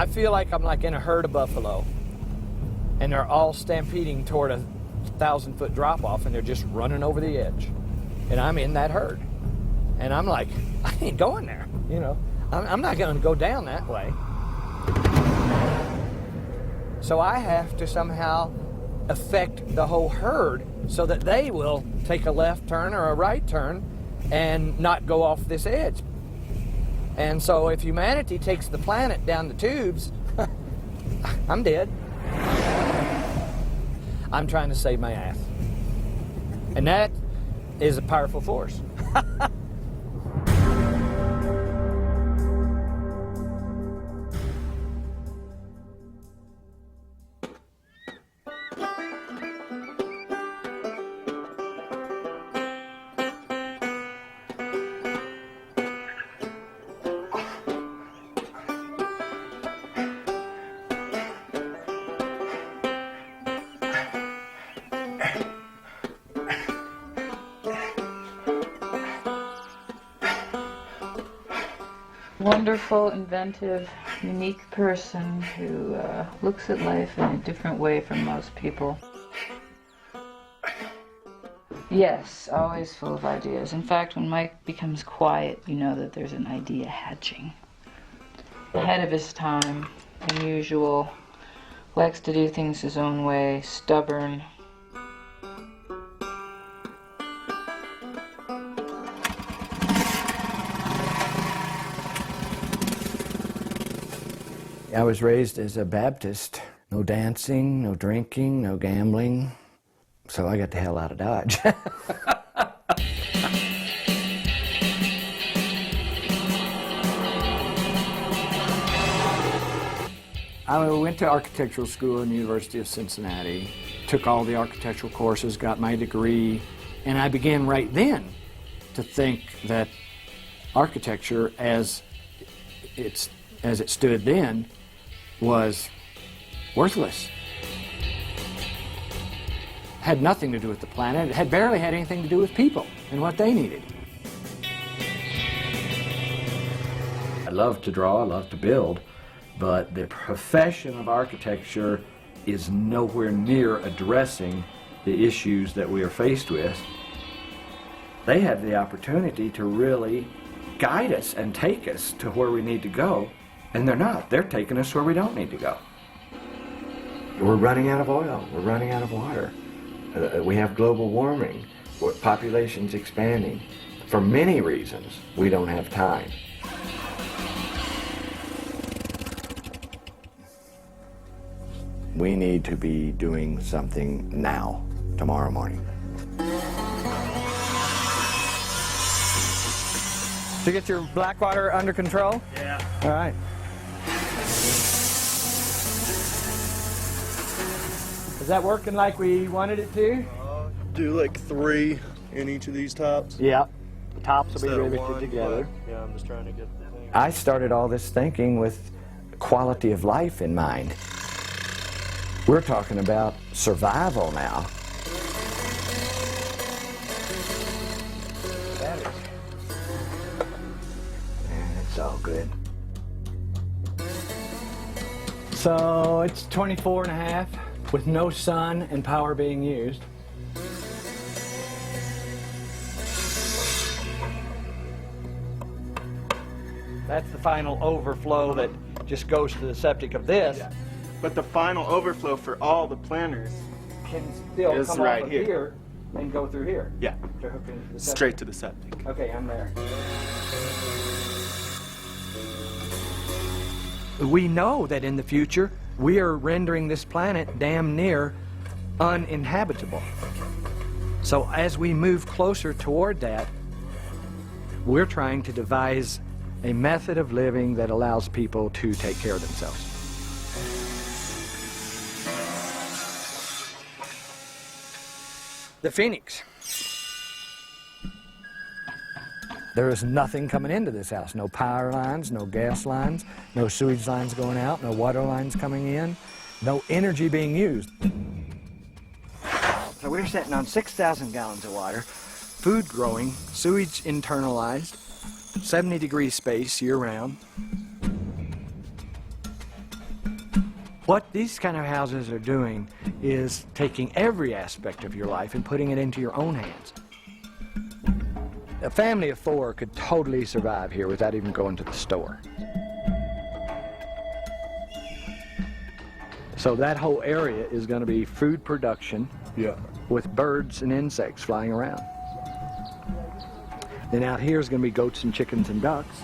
I feel like I'm like in a herd of buffalo, and they're all stampeding toward a 1,000-foot drop-off, and they're just running over the edge. And I'm in that herd. And I'm like, I ain't going there, you know. I'm not going to go down that way. So I have to somehow affect the whole herd so that they will take a left turn or a right turn and not go off this edge. And so if humanity takes the planet down the tubes, I'm dead. I'm trying to save my ass. And that is a powerful force. Wonderful, inventive, unique person who looks at life in a different way from most people. Yes, always full of ideas. In fact, when Mike becomes quiet, you know that there's an idea hatching. Ahead of his time, unusual, likes to do things his own way, stubborn. I was raised as a Baptist. No dancing, no drinking, no gambling. So I got the hell out of Dodge. I went to architectural school in the University of Cincinnati, took all the architectural courses, got my degree, and I began right then to think that architecture as it stood then was worthless. Had nothing to do with the planet. It had barely had anything to do with people and what they needed. I love to draw, I love to build, but the profession of architecture is nowhere near addressing the issues that we are faced with. They have the opportunity to really guide us and take us to where we need to go. And they're not. They're taking us where we don't need to go. We're running out of oil. We're running out of water. We have global warming. Population's expanding. For many reasons, we don't have time. We need to be doing something now, tomorrow morning. To get your black water under control? Yeah. All right. Is that working like we wanted it to? Do like 3 in each of these tops. Yeah. The tops will be Instead of riveted one, together. but, yeah, I'm just trying to get the thing. I started all this thinking with quality of life in mind. We're talking about survival now. It's all good. So it's 24 and a half with no sun and power being used. That's the final overflow that just goes to the septic of this. Yeah. But the final overflow for all the planters Can still is come right off of here. here and go through here. Yeah. To hook into the septic. Straight to the septic. Okay, I'm there. We know that in the future we are rendering this planet damn near uninhabitable. So as we move closer toward that, we're trying to devise a method of living that allows people to take care of themselves. The Phoenix. There is nothing coming into this house. No power lines, no gas lines, no sewage lines going out, no water lines coming in, no energy being used. So we're sitting on 6,000 gallons of water, food growing, sewage internalized, 70-degree space year-round. What these kind of houses are doing is taking every aspect of your life and putting it into your own hands. A family of 4 could totally survive here without even going to the store. So that whole area is going to be food production, Yeah. with birds and insects flying around. Then out here is going to be goats and chickens and ducks.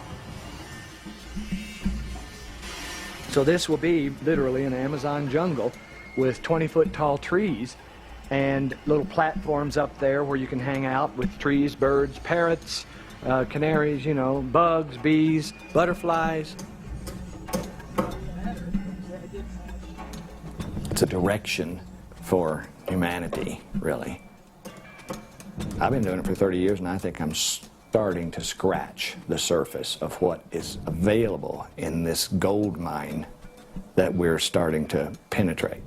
So this will be literally an Amazon jungle with 20-foot tall trees and little platforms up there where you can hang out with trees, birds, parrots, canaries, you know, bugs, bees, butterflies. It's a direction for humanity, really. I've been doing it for 30 years, and I think I'm starting to scratch the surface of what is available in this gold mine that we're starting to penetrate.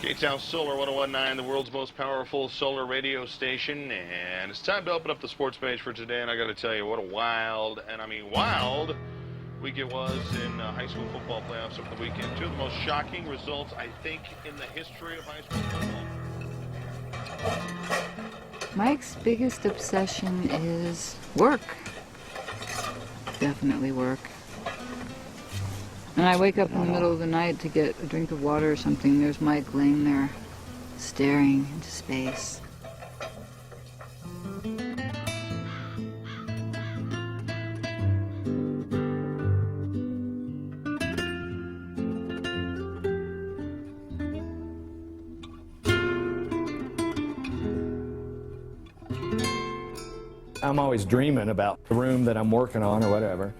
K-Town Solar 1019, the world's most powerful solar radio station, and it's time to open up the sports page for today. And I got to tell you, what a wild, and I mean wild, week it was in high school football playoffs over the weekend. 2 of the most shocking results, I think, in the history of high school football. Mike's biggest obsession is work. Definitely work. And I wake up in the middle of the night to get a drink of water or something. There's Mike laying there, staring into space. I'm always dreaming about the room that I'm working on or whatever.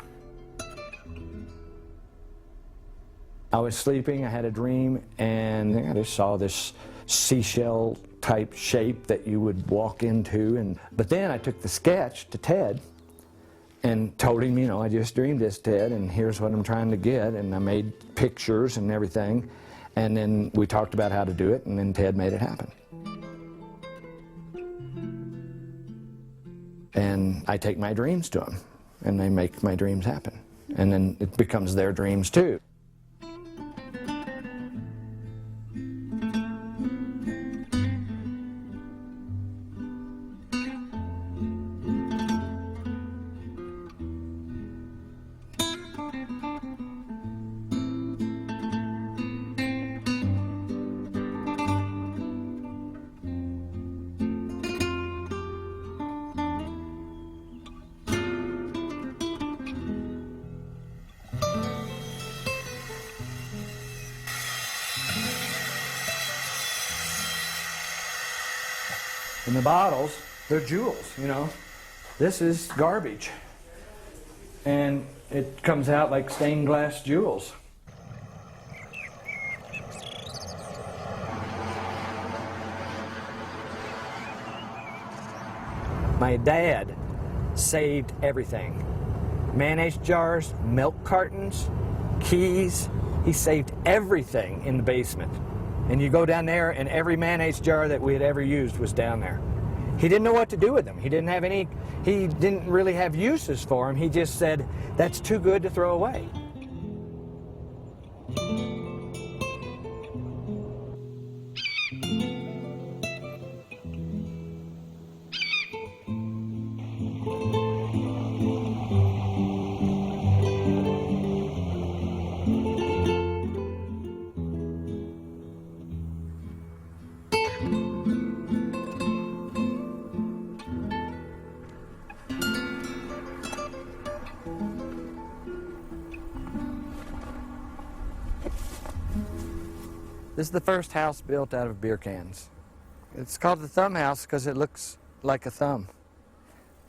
I was sleeping, I had a dream, and I just saw this seashell type shape that you would walk into. But then I took the sketch to Ted and told him, you know, I just dreamed this, Ted, and here's what I'm trying to get. And I made pictures and everything. And then we talked about how to do it, and then Ted made it happen. And I take my dreams to them, and they make my dreams happen. And then it becomes their dreams too. And the bottles, they're jewels, you know. This is garbage. And it comes out like stained glass jewels. My dad saved everything. Mayonnaise jars, milk cartons, keys. He saved everything in the basement. And you go down there, and every mayonnaise jar that we had ever used was down there. He didn't know what to do with them. He didn't really have uses for them. He just said, that's too good to throw away. This is the first house built out of beer cans. It's called the thumb house because it looks like a thumb.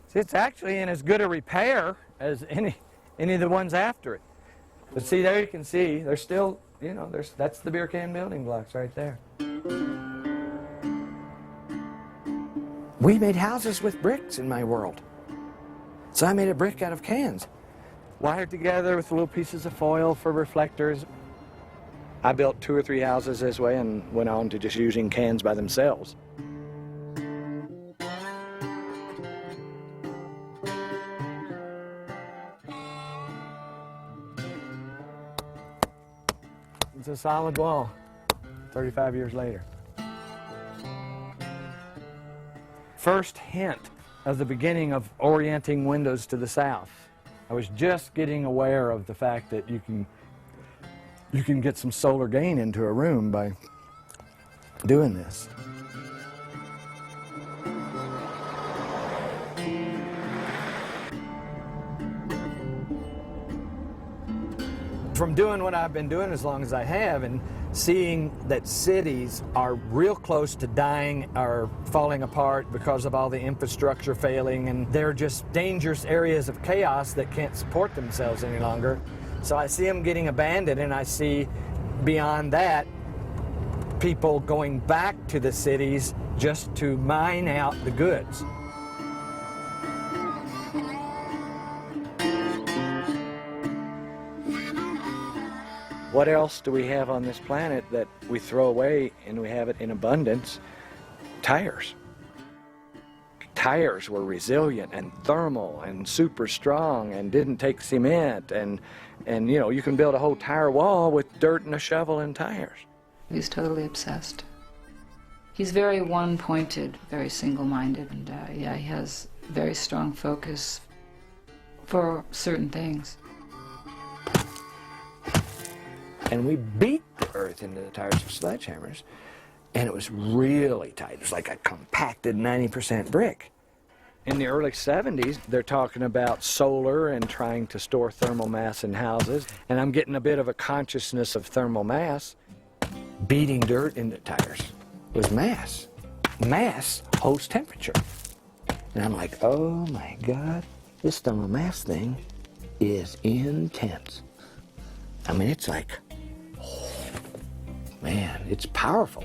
See, it's actually in as good a repair as any of the ones after it. But see, there you can see, there's still, you know, that's the beer can building blocks right there. We made houses with bricks in my world. So I made a brick out of cans, wired together with little pieces of foil for reflectors. I built 2 or 3 houses this way and went on to just using cans by themselves. solid wall 35 years later. First hint of the beginning of orienting windows to the south. I was just getting aware of the fact that you can get some solar gain into a room by doing this. From doing what I've been doing as long as I have and seeing that cities are real close to dying or falling apart because of all the infrastructure failing, and they're just dangerous areas of chaos that can't support themselves any longer. So I see them getting abandoned, and I see beyond that people going back to the cities just to mine out the goods. What else do we have on this planet that we throw away and we have it in abundance? Tires. Tires were resilient and thermal and super strong and didn't take cement, and you know, you can build a whole tire wall with dirt and a shovel and tires. He's totally obsessed. He's very one-pointed, very single-minded, and yeah, he has very strong focus for certain things. And we beat the earth into the tires with sledgehammers, and it was really tight. It was like a compacted 90% brick. In the early 70s, they're talking about solar and trying to store thermal mass in houses, and I'm getting a bit of a consciousness of thermal mass. Beating dirt into tires was mass. Mass holds temperature. And I'm like, oh my God, this thermal mass thing is intense. I mean, it's like, man, it's powerful.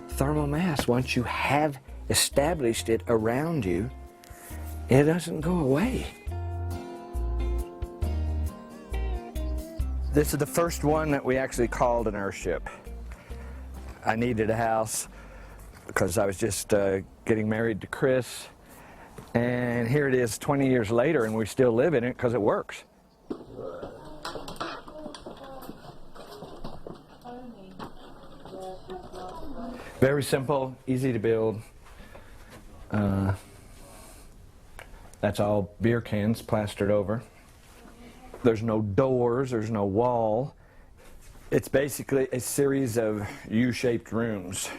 Thermal mass, once you have established it around you, it doesn't go away. This is the first one that we actually called an earthship. I needed a house because I was just getting married to Chris, and here it is 20 years later, and we still live in it because it works. Very simple, easy to build. That's all beer cans plastered over. There's no doors, there's no wall. It's basically a series of U-shaped rooms,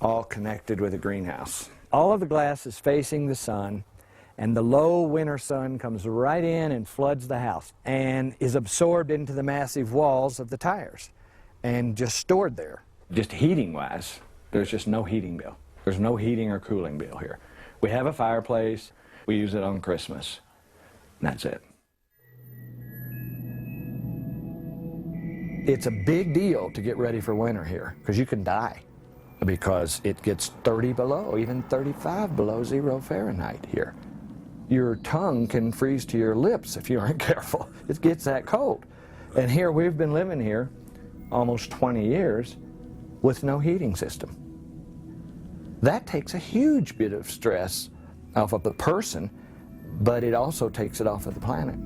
all connected with a greenhouse. All of the glass is facing the sun, and the low winter sun comes right in and floods the house and is absorbed into the massive walls of the tires and just stored there. Just heating-wise, there's just no heating bill. There's no heating or cooling bill here. We have a fireplace. We use it on Christmas. And that's it. It's a big deal to get ready for winter here because you can die because it gets 30 below, even 35 below 0 Fahrenheit here. Your tongue can freeze to your lips if you aren't careful. It gets that cold. And here we've been living here almost 20 years with no heating system. That takes a huge bit of stress off of the person, but it also takes it off of the planet.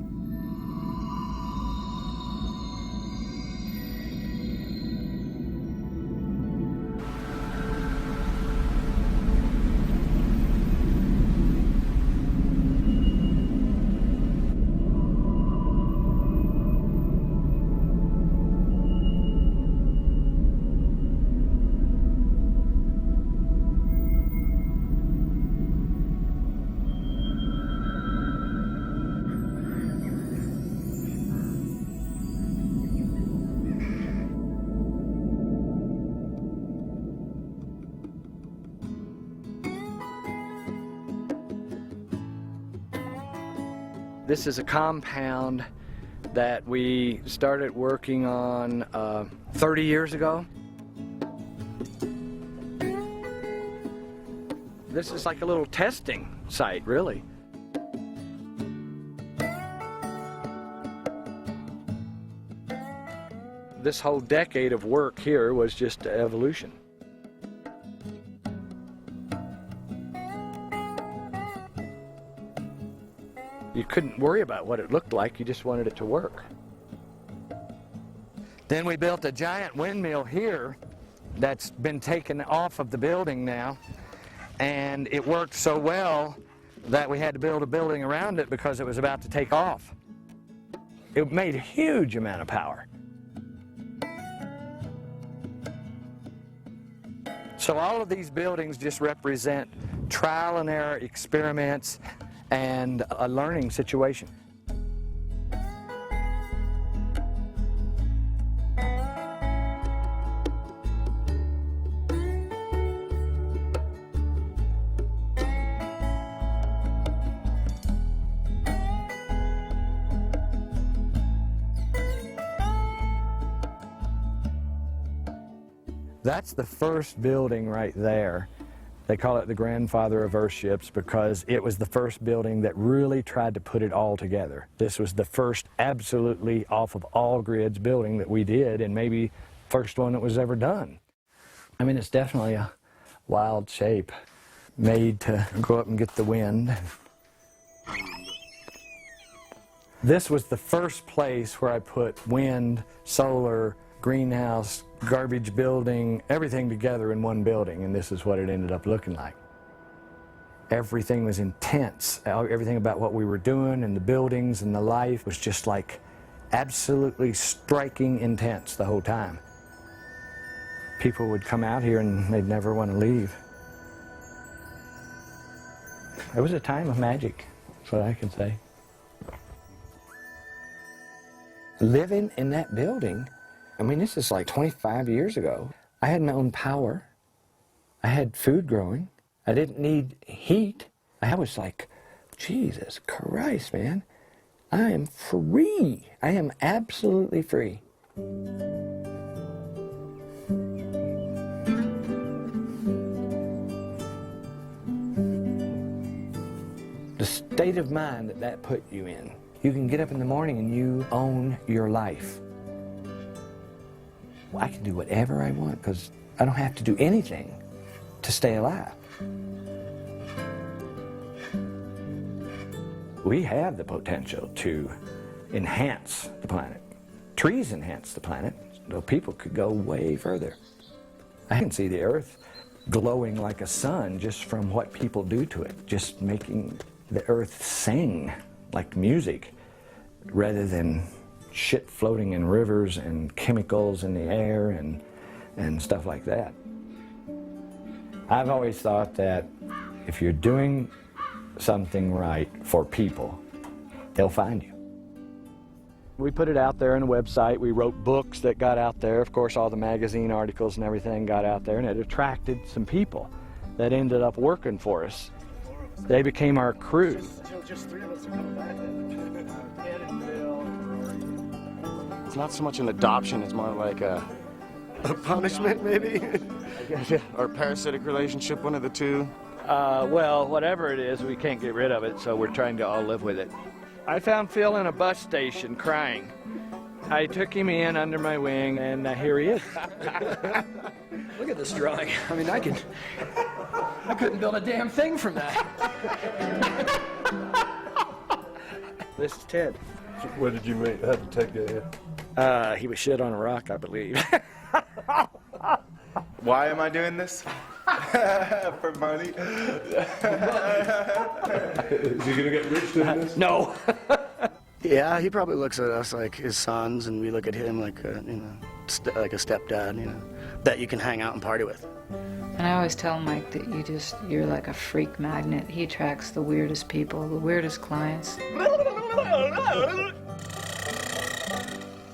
This is a compound that we started working on 30 years ago. This is like a little testing site, really. This whole decade of work here was just evolution. You couldn't worry about what it looked like, you just wanted it to work. Then we built a giant windmill here that's been taken off of the building now, and it worked so well that we had to build a building around it because it was about to take off. It made a huge amount of power. So all of these buildings just represent trial and error experiments and a learning situation. That's the first building right there. They call it the grandfather of earthships because it was the first building that really tried to put it all together. This was the first absolutely off of all grids building that we did, and maybe first one that was ever done. I mean, it's definitely a wild shape, made to go up and get the wind. This was the first place where I put wind, solar, greenhouse, garbage building, everything together in one building, and this is what it ended up looking like. Everything was intense. Everything about what we were doing and the buildings and the life was just like absolutely striking intense the whole time. People would come out here and they'd never want to leave. It was a time of magic, that's what I can say. Living in that building, I mean, this is like 25 years ago. I had my own power. I had food growing. I didn't need heat. I was like, Jesus Christ, man. I am free. I am absolutely free. The state of mind that that put you in. You can get up in the morning and you own your life. I can do whatever I want because I don't have to do anything to stay alive. We have the potential to enhance the planet. Trees enhance the planet, so people could go way further. I can see the earth glowing like a sun just from what people do to it, just making the earth sing like music rather than shit floating in rivers and chemicals in the air and stuff like that. I've always thought that if you're doing something right for people, they'll find you. We put it out there on the website. We wrote books that got out there. Of course, all the magazine articles and everything got out there, and it attracted some people that ended up working for us. They became our crew. Just three of us are coming back then. It's not so much an adoption, it's more like a punishment, maybe? Or a parasitic relationship, one of the two. Well, whatever it is, we can't get rid of it, so we're trying to all live with it. I found Phil in a bus station crying. I took him in under my wing, and here he is. Look at this drawing. I mean, I couldn't build a damn thing from that. This is Ted. What did you mean? How did Ted get here? He was shit on a rock, I believe. Why am I doing this? For money? Is he gonna get rich doing this? No. Yeah, he probably looks at us like his sons, and we look at him like a, like a stepdad, that you can hang out and party with. And I always tell Mike that you're like a freak magnet. He attracts the weirdest people, the weirdest clients.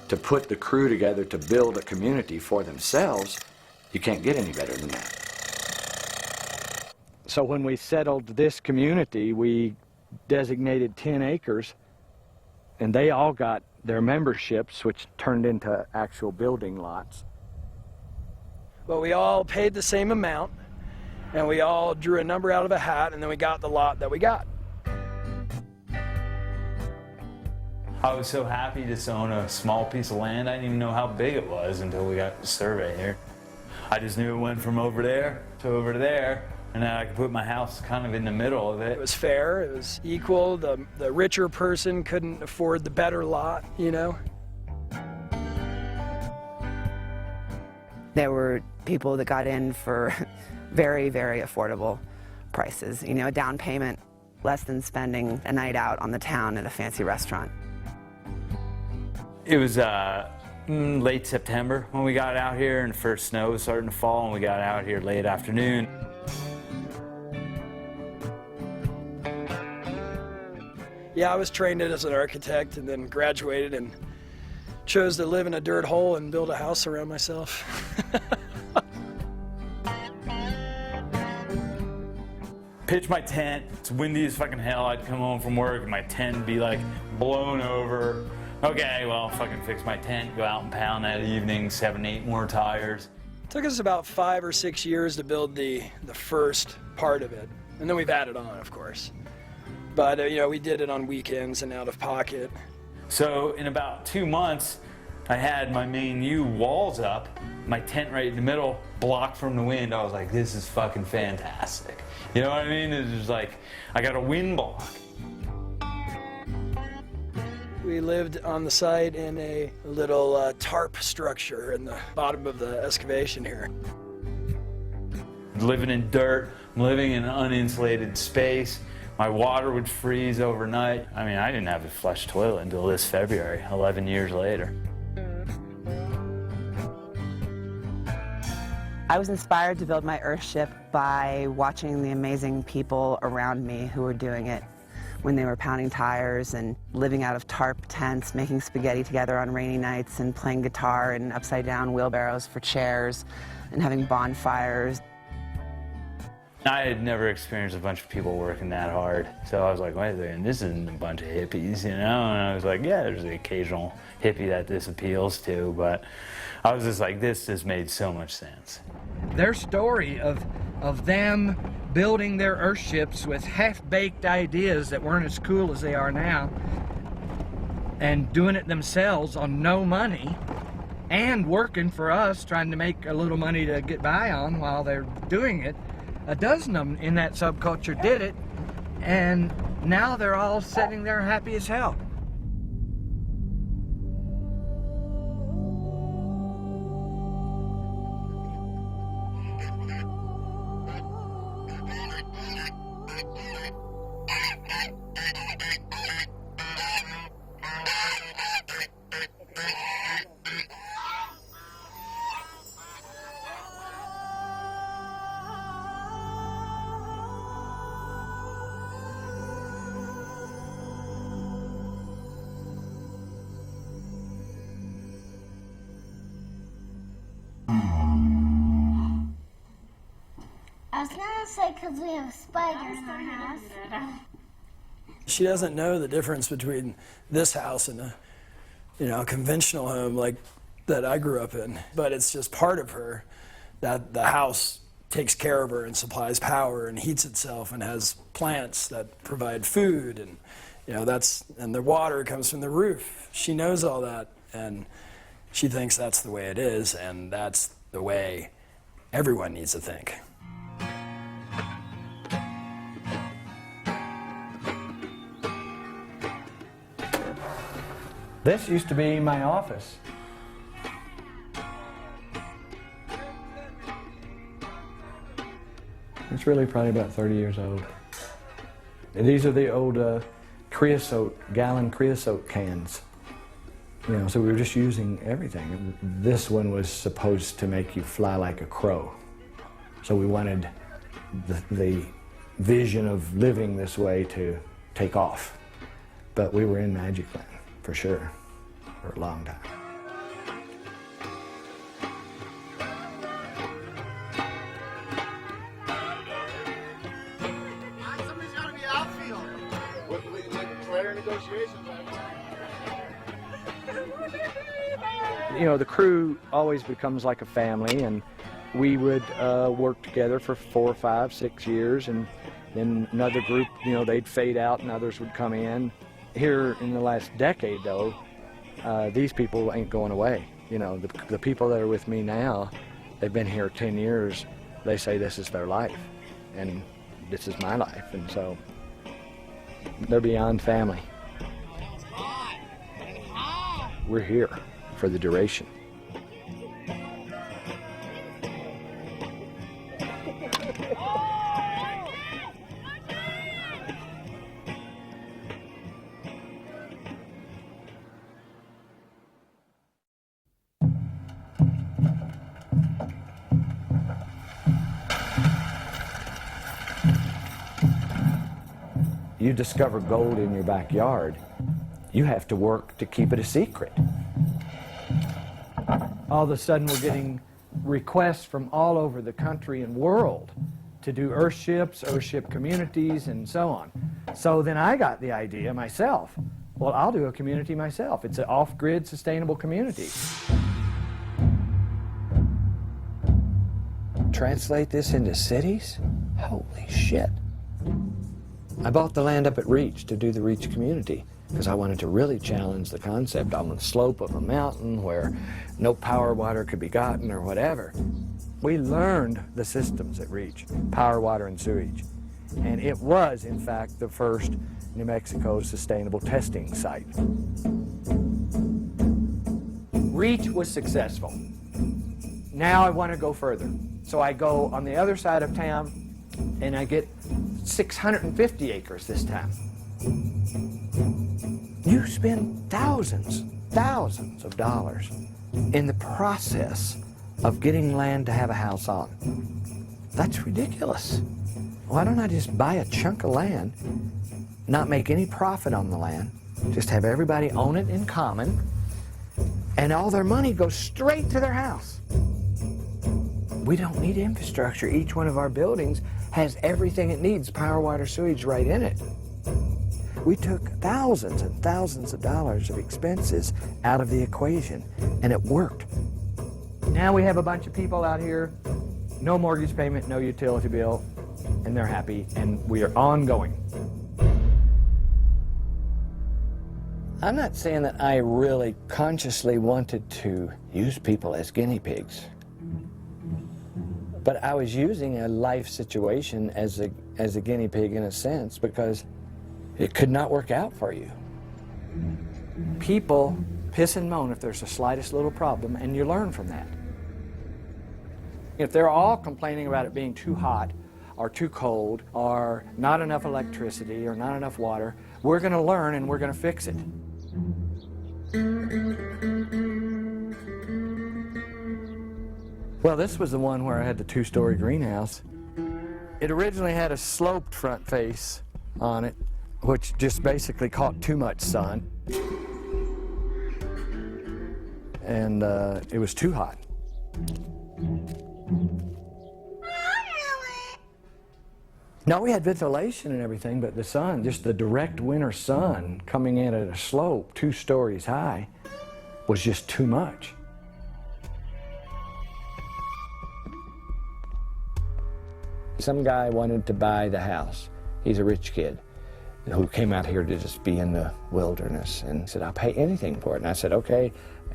To put the crew together to build a community for themselves, you can't get any better than that. So when we settled this community, we designated 10 acres, and they all got their memberships, which turned into actual building lots. But we all paid the same amount, and we all drew a number out of a hat, and then we got the lot that we got. I was so happy just to own a small piece of land. I didn't even know how big it was until we got the survey here. I just knew it went from over there to over there, and then I could put my house kind of in the middle of It it. was fair, it was equal. The richer person couldn't afford the better lot, you know? There were people that got in for very, very affordable prices. You know, a down payment less than spending a night out on the town at a fancy restaurant. It was late September when we got out here, and the first snow was starting to fall, and we got out here late afternoon. Yeah, I was trained as an architect and then graduated and chose to live in a dirt hole and build a house around myself. Pitch my tent. It's windy as fucking hell. I'd come home from work and my tent would be like blown over. Okay, well, fucking fix my tent, go out and pound that evening, 7, 8 more tires. It took us about 5 or 6 years to build the first part of it. And then we've added on, of course. But, you know, we did it on weekends and out of pocket. So in about 2 months, I had my main U walls up, my tent right in the middle, blocked from the wind. I was like, this is fucking fantastic. You know what I mean? It was like, I got a wind block. We lived on the site in a little tarp structure in the bottom of the excavation here. Living in dirt, I'm living in an uninsulated space. My water would freeze overnight. I mean, I didn't have a flush toilet until this February, 11 years later. I was inspired to build my earthship by watching the amazing people around me who were doing it when they were pounding tires and living out of tarp tents, making spaghetti together on rainy nights and playing guitar in upside-down wheelbarrows for chairs and having bonfires. I had never experienced a bunch of people working that hard. So I was like, wait a second, this isn't a bunch of hippies, you know? And I was like, yeah, there's the occasional hippie that this appeals to, but I was just like, this just made so much sense. Their story of them building their earthships with half-baked ideas that weren't as cool as they are now and doing it themselves on no money and working for us, trying to make a little money to get by on while they're doing it. A dozen of them in that subculture did it, and now they're all sitting there happy as hell. I was gonna say because we have a spider in our house. She doesn't know the difference between this house and a, you know, a conventional home like that I grew up in. But it's just part of her that the house takes care of her and supplies power and heats itself and has plants that provide food, and you know, and the water comes from the roof. She knows all that, and she thinks that's the way it is, and that's the way everyone needs to think. This used to be my office. It's really probably about 30 years old. And these are the old gallon creosote cans. You know, so we were just using everything. This one was supposed to make you fly like a crow. So we wanted the vision of living this way to take off. But we were in Magic Land, for sure, for a long time. Somebody's got to be outfield. Player negotiations. You know, the crew always becomes like a family, and we would work together for 4, 5, 6 years, and then another group, you know, they'd fade out and others would come in. Here in the last decade, though, these people ain't going away. You know, the people that are with me now, they've been here 10 years. They say this is their life. and this is my life, and so they're beyond family. We're here for the duration. You discover gold in your backyard, you have to work to keep it a secret. All of a sudden we're getting requests from all over the country and world to do earthship communities, and so on. So then I got the idea myself. Well, I'll do a community myself. It's an off-grid sustainable community. Translate this into cities? Holy shit. I bought the land up at Reach to do the Reach community because I wanted to really challenge the concept on the slope of a mountain where no power water could be gotten or whatever. We learned the systems at Reach, power, water, and sewage. And it was, in fact, the first New Mexico sustainable testing site. Reach was successful. Now I want to go further. So I go on the other side of town and I get 650 acres this time. You spend thousands of dollars in the process of getting land to have a house on. That's ridiculous. Why don't I just buy a chunk of land, not make any profit on the land, just have everybody own it in common, and all their money goes straight to their house. We don't need infrastructure. Each one of our buildings has everything it needs, power, water, sewage right in it. We took thousands and thousands of dollars of expenses out of the equation, and it worked. Now we have a bunch of people out here, no mortgage payment, no utility bill, and they're happy, and we are ongoing. I'm not saying that I really consciously wanted to use people as guinea pigs. But I was using a life situation as a guinea pig in a sense, because it could not work out for you. People piss and moan if there's the slightest little problem, and you learn from that. If they're all complaining about it being too hot or too cold or not enough electricity or not enough water, we're going to learn and we're going to fix it. Well, this was the one where I had the two-story greenhouse. It originally had a sloped front face on it, which just basically caught too much sun. And it was too hot. No, we had ventilation and everything, but the sun, just the direct winter sun coming in at a slope 2 stories high, was just too much. Some guy wanted to buy the house. He's a rich kid who came out here to just be in the wilderness, and said, I'll pay anything for it. And I said, okay,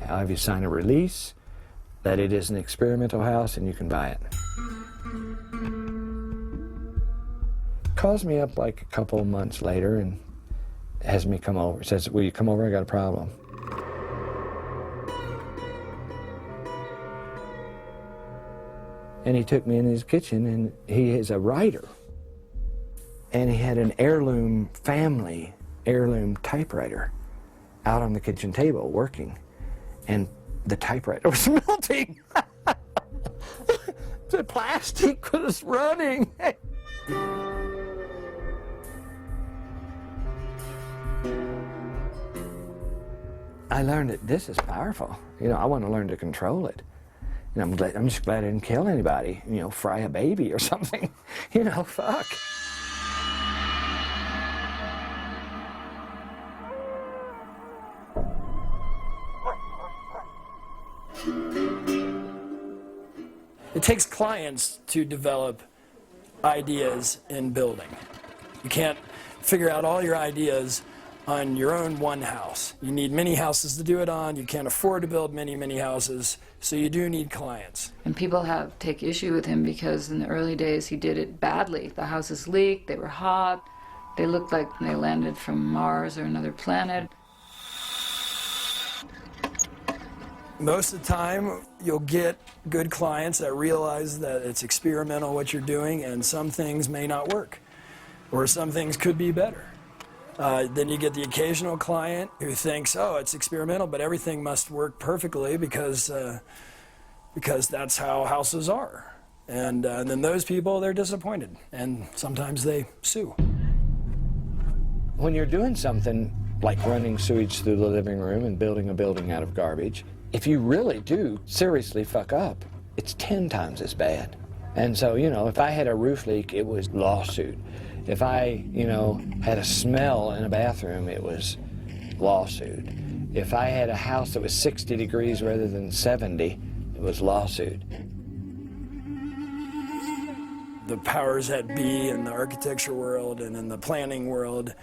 I'll have you sign a release that it is an experimental house and you can buy it. Calls me up like a couple of months later and has me come over. Says, will you come over? I got a problem. And he took me in his kitchen, and he is a writer. And he had an heirloom typewriter out on the kitchen table working. And the typewriter was melting. The plastic was running. I learned that this is powerful. You know, I want to learn to control it. And I'm just glad I didn't kill anybody, you know, fry a baby or something. You know, fuck. It takes clients to develop ideas in building. You can't figure out all your ideas on your own one house. You need many houses to do it on. You can't afford to build many houses, so you do need clients. And people take issue with him because in the early days he did it badly. The houses leaked, they were hot, they looked like they landed from Mars or another planet. Most of the time, you'll get good clients that realize that it's experimental what you're doing, and some things may not work, or some things could be better. Then you get the occasional client who thinks, oh, it's experimental, but everything must work perfectly because that's how houses are. And then those people, they're disappointed, and sometimes they sue. When you're doing something like running sewage through the living room and building a building out of garbage, if you really do seriously fuck up, it's 10 times as bad. And so, you know, if I had a roof leak, it was lawsuit. If I, you know, had a smell in a bathroom, it was lawsuit. If I had a house that was 60 degrees rather than 70, it was lawsuit. The powers that be in the architecture world and in the planning world,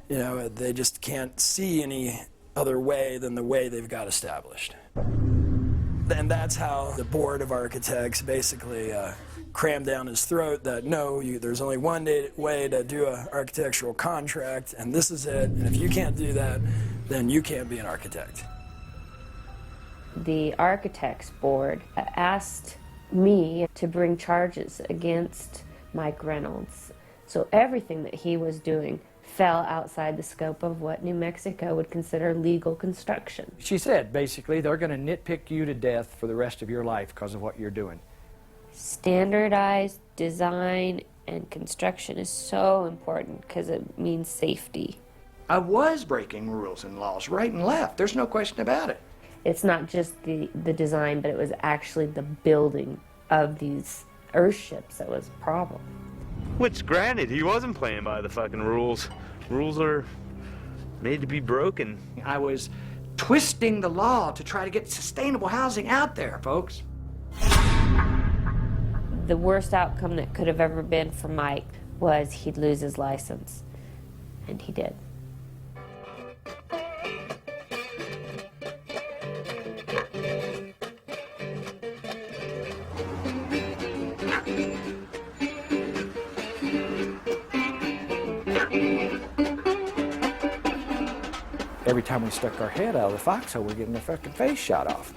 you know, they just can't see any other way than the way they've got established. And that's how the board of architects basically crammed down his throat that no, there's only one way to do an architectural contract, and this is it. And if you can't do that, then you can't be an architect. The architects board asked me to bring charges against Mike Reynolds. So everything that he was doing fell outside the scope of what New Mexico would consider legal construction. She said, basically, they're going to nitpick you to death for the rest of your life because of what you're doing. Standardized design and construction is so important because it means safety. I was breaking rules and laws right and left. There's no question about it. It's not just the design, but it was actually the building of these earthships that was a problem. Which, granted, he wasn't playing by the fucking rules. Rules are made to be broken. I was twisting the law to try to get sustainable housing out there, folks. The worst outcome that could have ever been for Mike was he'd lose his license, and he did. Every time we stuck our head out of the foxhole, we're getting our fucking face shot off.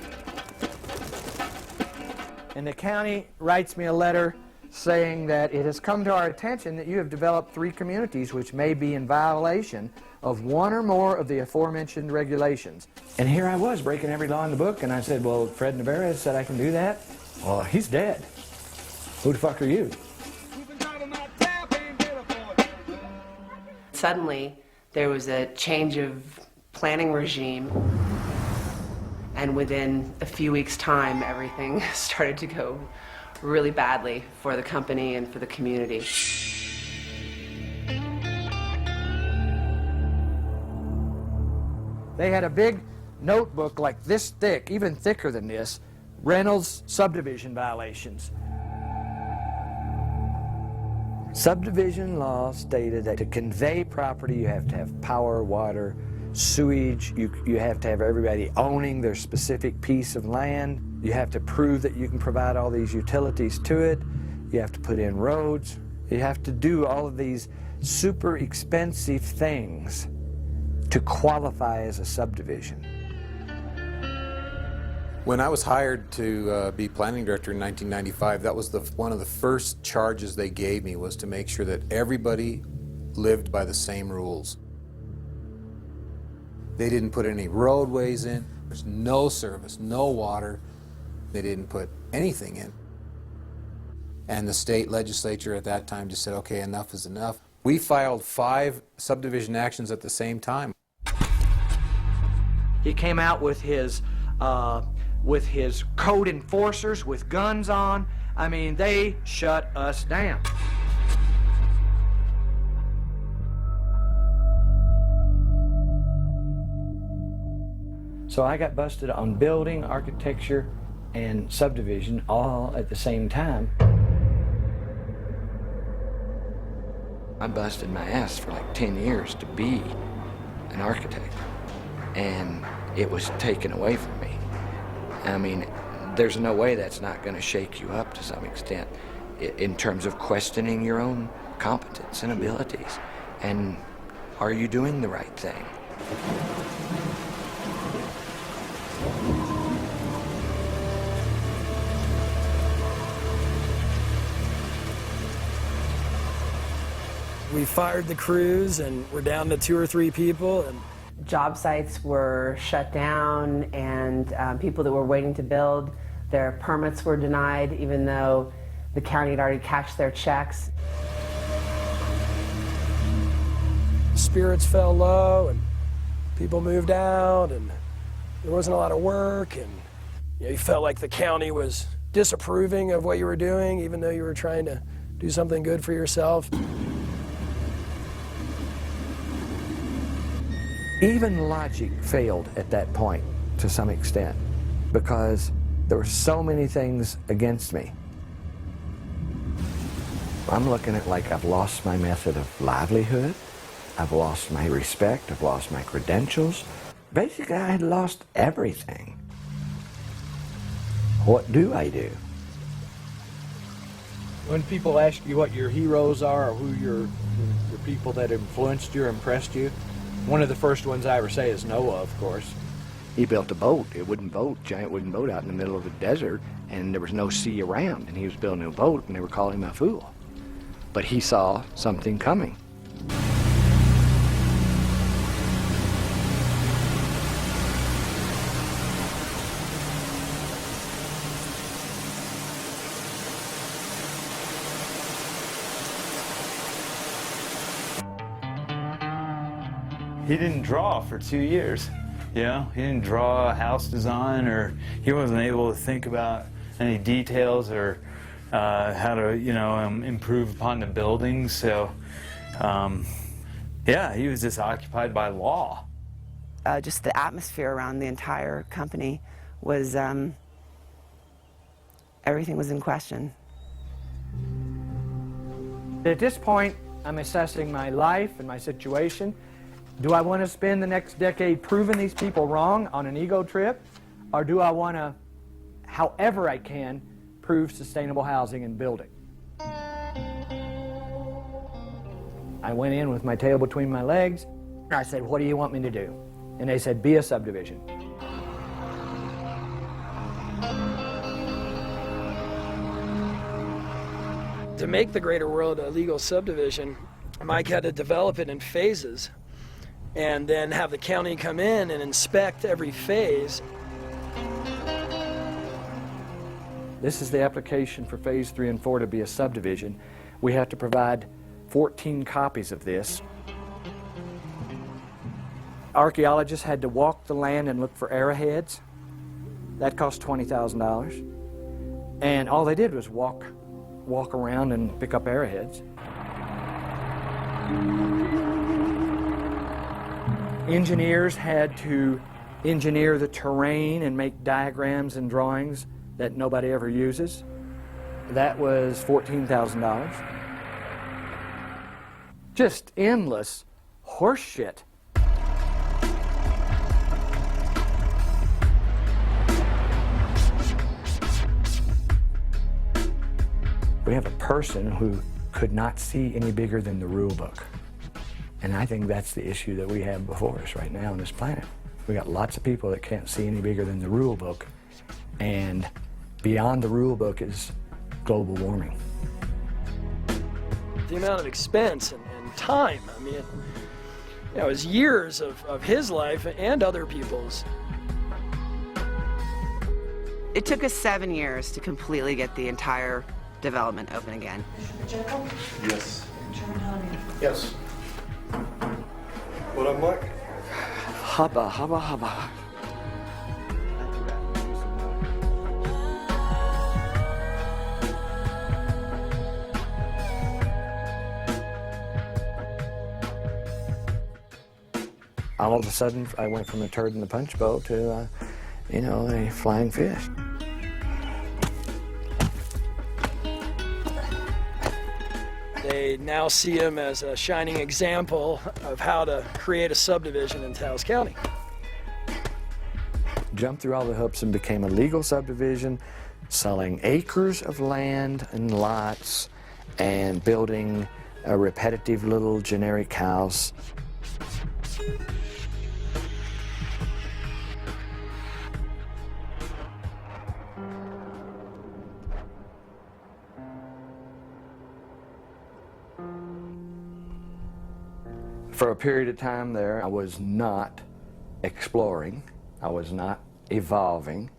And the county writes me a letter saying that it has come to our attention that you have developed 3 communities which may be in violation of one or more of the aforementioned regulations. And here I was breaking every law in the book, and I said, well, Fred Navarra said I can do that. Well, he's dead. Who the fuck are you? Suddenly, there was a change of planning regime, and within a few weeks' time, everything started to go really badly for the company and for the community. They had a big notebook like this thick, even thicker than this, Reynolds subdivision violations. Subdivision law stated that to convey property, you have to have power, water, sewage. You have to have everybody owning their specific piece of land. You have to prove that you can provide all these utilities to it. You have to put in roads. You have to do all of these super expensive things to qualify as a subdivision. When I was hired to be planning director in 1995, that was one of the first charges they gave me, was to make sure that everybody lived by the same rules. They didn't put any roadways in. There's no service, no water. They didn't put anything in. And the state legislature at that time just said, okay, enough is enough. We filed 5 subdivision actions at the same time. He came out with his code enforcers with guns on. I mean, they shut us down. So I got busted on building, architecture, and subdivision all at the same time. I busted my ass for like 10 years to be an architect, and it was taken away from me. I mean, there's no way that's not going to shake you up to some extent in terms of questioning your own competence and abilities. And are you doing the right thing? We fired the crews and we're down to 2 or 3 people. And job sites were shut down, and people that were waiting to build, their permits were denied even though the county had already cashed their checks. Spirits fell low and people moved out and there wasn't a lot of work, and you felt like the county was disapproving of what you were doing even though you were trying to do something good for yourself. Even logic failed at that point to some extent because there were so many things against me. I'm looking at like I've lost my method of livelihood, I've lost my respect, I've lost my credentials. Basically, I had lost everything. What do I do? When people ask you what your heroes are or who your people that influenced you or impressed you, one of the first ones I ever say is Noah, of course. He built a boat, a wooden boat, giant wooden boat out in the middle of a desert, and there was no sea around, and he was building a boat, and they were calling him a fool. But he saw something coming. He didn't draw for 2 years. You know, he didn't draw a house design, or he wasn't able to think about any details or how to, you know, improve upon the buildings. So, yeah, he was just occupied by law. Just the atmosphere around the entire company was, everything was in question. At this point, I'm assessing my life and my situation. Do I want to spend the next decade proving these people wrong on an ego trip? Or do I want to, however I can, prove sustainable housing and build it? I went in with my tail between my legs. I said, what do you want me to do? And they said, be a subdivision. To make the Greater World a legal subdivision, Mike had to develop it in phases and then have the county come in and inspect every phase. This is the application for phase 3 and 4 to be a subdivision. We have to provide 14 copies of this. Archaeologists had to walk the land and look for arrowheads. That cost $20,000. And all they did was walk around and pick up arrowheads. Engineers had to engineer the terrain and make diagrams and drawings that nobody ever uses. That was $14,000. Just endless horse shit. We have a person who could not see any bigger than the rule book. And I think that's the issue that we have before us right now on this planet. We got lots of people that can't see any bigger than the rule book, and beyond the rule book is global warming. The amount of expense and time, I mean, it was years of his life and other people's. It took us 7 years to completely get the entire development open again. Yes. Yes. What up, Mike? Hubba, hubba, hubba. All of a sudden, I went from a turd in the punch bowl to, you know, a flying fish. They now see him as a shining example of how to create a subdivision in Taos County. Jumped through all the hoops and became a legal subdivision, selling acres of land and lots and building a repetitive little generic house. For a period of time there, I was not exploring, I was not evolving.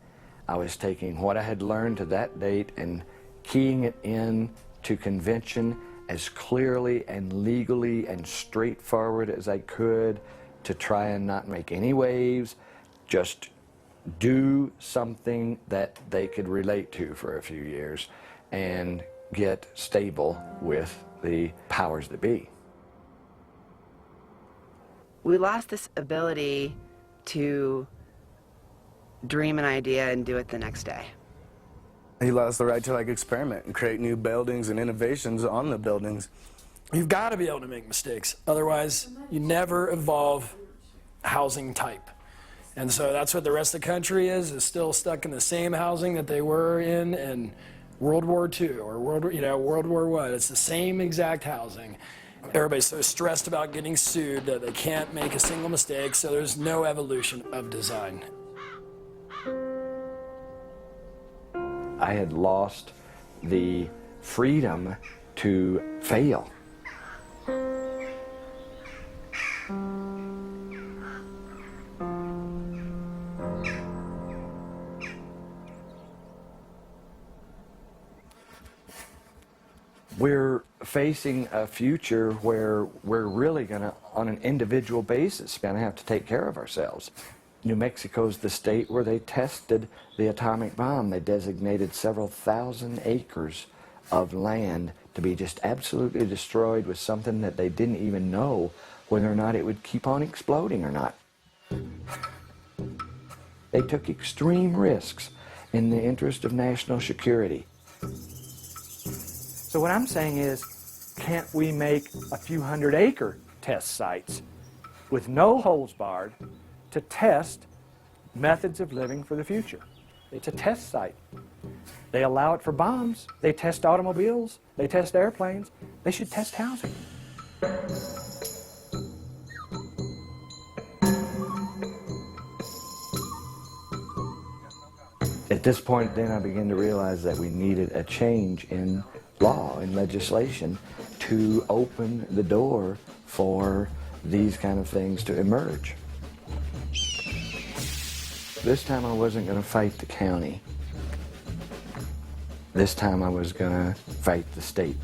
I was taking what I had learned to that date and keying it in to convention as clearly and legally and straightforward as I could to try and not make any waves, just do something that they could relate to for a few years and get stable with the powers that be. We lost this ability to dream an idea and do it the next day. He lost the right to experiment and create new buildings and innovations on the buildings. You've got to be able to make mistakes. Otherwise, you never evolve housing type. And so that's what the rest of the country is still stuck in the same housing that they were in World War II or World War I. It's the same exact housing. Everybody's so stressed about getting sued that they can't make a single mistake, so there's no evolution of design. I had lost the freedom to fail. We're facing a future where we're really going to, on an individual basis, going to have to take care of ourselves. New Mexico's the state where they tested the atomic bomb. They designated several thousand acres of land to be just absolutely destroyed with something that they didn't even know whether or not it would keep on exploding or not. They took extreme risks in the interest of national security. So what I'm saying is, can't we make a few hundred-acre test sites with no holes barred to test methods of living for the future? It's a test site. They allow it for bombs. They test automobiles. They test airplanes. They should test housing. At this point, then, I began to realize that we needed a change in law and legislation to open the door for these kind of things to emerge. This time I wasn't going to fight the county. This time I was going to fight the state.